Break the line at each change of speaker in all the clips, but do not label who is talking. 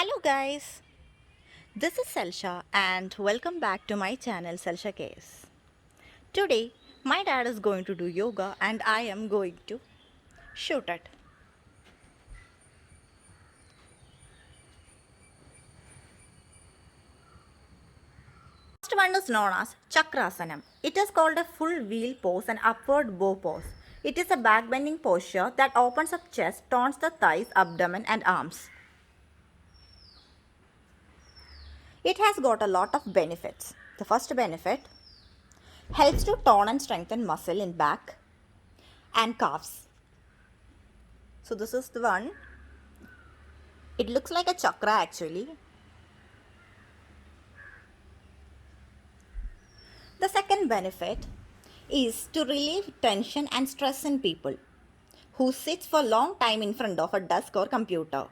Hello guys, this is Selsha and welcome back to my channel Selsha Case. Today my dad is going to do yoga and I am going to shoot it. First one is known as Chakrasanam. It is called a full wheel pose and upward bow pose. It is a back bending posture that opens up chest, turns the thighs, abdomen and arms. It has got a lot of benefits. The first benefit helps to tone and strengthen muscle in back and calves. So this is the one. It looks like a chakra actually. The second benefit is to relieve tension and stress in people who sits for long time in front of a desk or computer.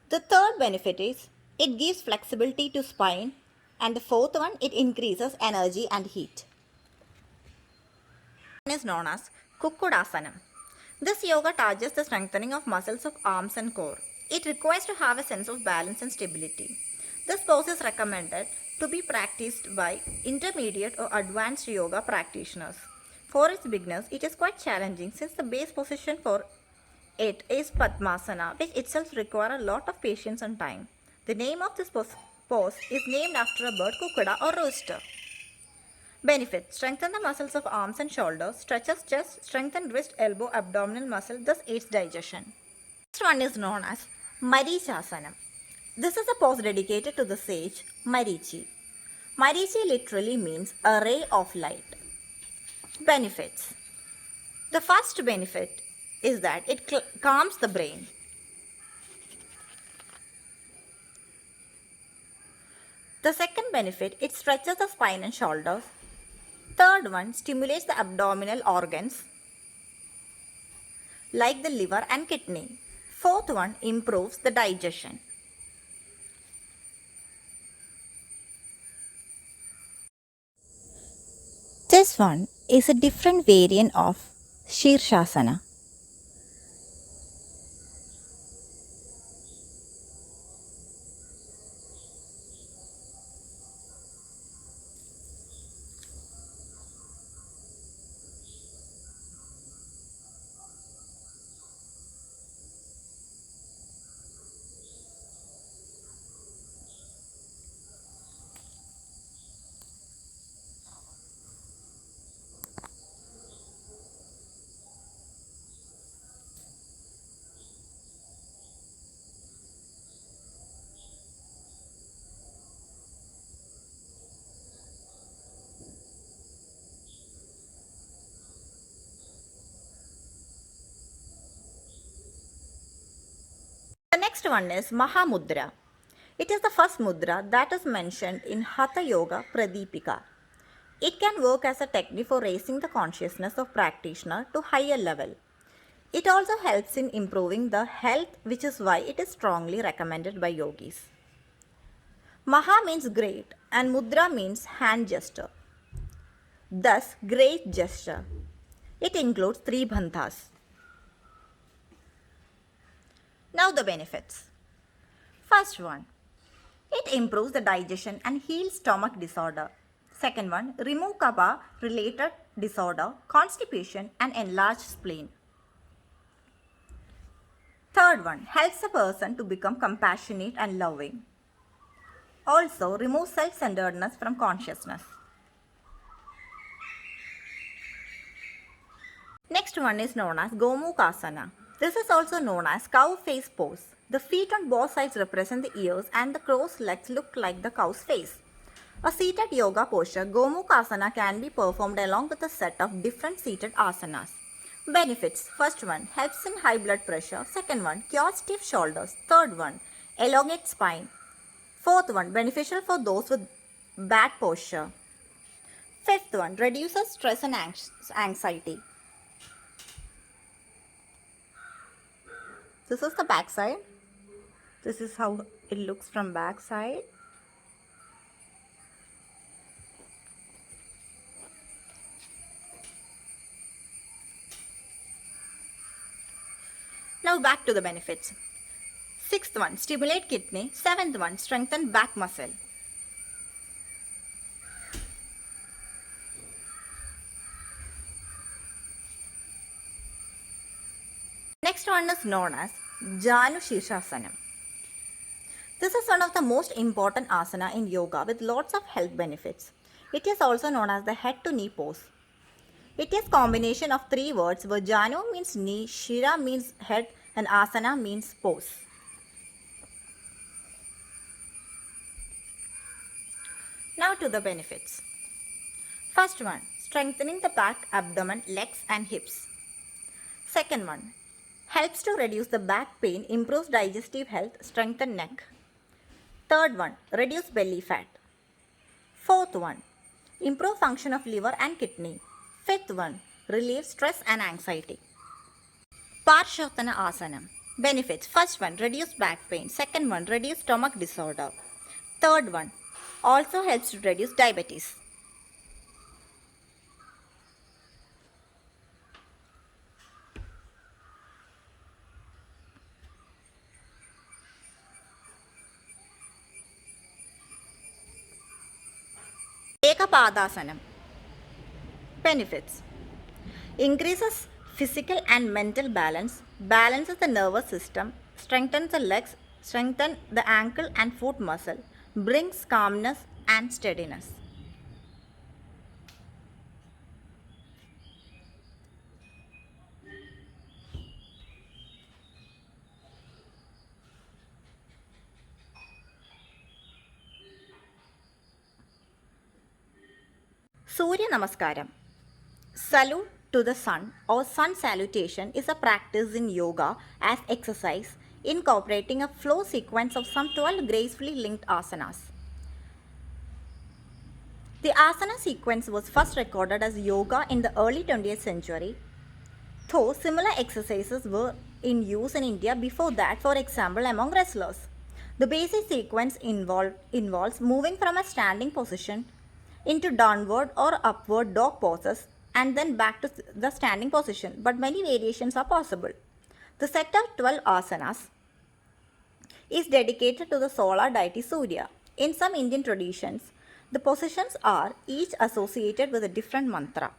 The third benefit is it gives flexibility to spine, and the fourth one, it increases energy and heat. One is known as Kukkudasanam. This yoga targets the strengthening of muscles of arms and core. It requires to have a sense of balance and stability. This pose is recommended to be practiced by intermediate or advanced yoga practitioners. For its beginners, it is quite challenging since the base position for it is Padmasana, which itself requires a lot of patience and time. The name of this pose is named after a bird, kukkuda or rooster. Benefit: strengthen the muscles of arms and shoulders, stretches chest, strengthen wrist, elbow, abdominal muscle, thus aids digestion. Next one is known as Marichasanam. This is a pose dedicated to the sage Marichi. Marichi literally means a ray of light. Benefits: the first benefit is that it calms the brain. The second benefit, it stretches the spine and shoulders. Third one, stimulates the abdominal organs like the liver and kidney. Fourth one, improves the digestion. This one is a different variant of Shirshasana. The next one is Mahamudra. It is the first mudra that is mentioned in Hatha Yoga Pradipika. It can work as a technique for raising the consciousness of practitioner to higher level. It also helps in improving the health, which is why it is strongly recommended by yogis. Maha means great and Mudra means hand gesture. Thus, great gesture. It includes 3 bandhas. Now the benefits. First one, it improves the digestion and heals stomach disorder. Second one, remove kapha related disorder, constipation and enlarged spleen. Third one, helps a person to become compassionate and loving. Also, remove self-centeredness from consciousness. Next one is known as Gomukhasana. This is also known as cow face pose. The feet on both sides represent the ears and the crossed legs look like the cow's face. A seated yoga posture, Gomukhasana, can be performed along with a set of different seated asanas. Benefits: first one, helps in high blood pressure. Second one, cures stiff shoulders. Third one, elongate spine. Fourth one, beneficial for those with bad posture. Fifth one, reduces stress and anxiety. This is the back side. This is how it looks from back side. Now back to the benefits. Sixth one, stimulate kidney. Seventh one, strengthen back muscle. Next one is known as Janu Shirshasana. This is one of the most important asana in yoga with lots of health benefits. It is also known as the head to knee pose. It is combination of three words where Janu means knee, Shira means head and asana means pose. Now to the benefits. First one, strengthening the back, abdomen, legs and hips. Second one, helps to reduce the back pain, improves digestive health, strengthen neck. Third one, reduce belly fat. Fourth one, improve function of liver and kidney. Fifth one, relieve stress and anxiety. Parshottana Asana. Benefits. First one, reduce back pain. Second one, reduce stomach disorder. Third one, also helps to reduce diabetes. Ekapadasana. Benefits. Increases physical and mental balance, balances the nervous system, strengthens the legs, strengthens the ankle and foot muscle, brings calmness and steadiness. Surya Namaskaram. Salute to the sun or sun salutation is a practice in yoga as exercise, incorporating a flow sequence of some 12 gracefully linked asanas. The asana sequence was first recorded as yoga in the early 20th century, though similar exercises were in use in India before that, for example, among wrestlers. The basic sequence involves moving from a standing position into downward or upward dog poses and then back to the standing position, but many variations are possible. The set of 12 asanas is dedicated to the solar deity Surya. In some Indian traditions, the positions are each associated with a different mantra.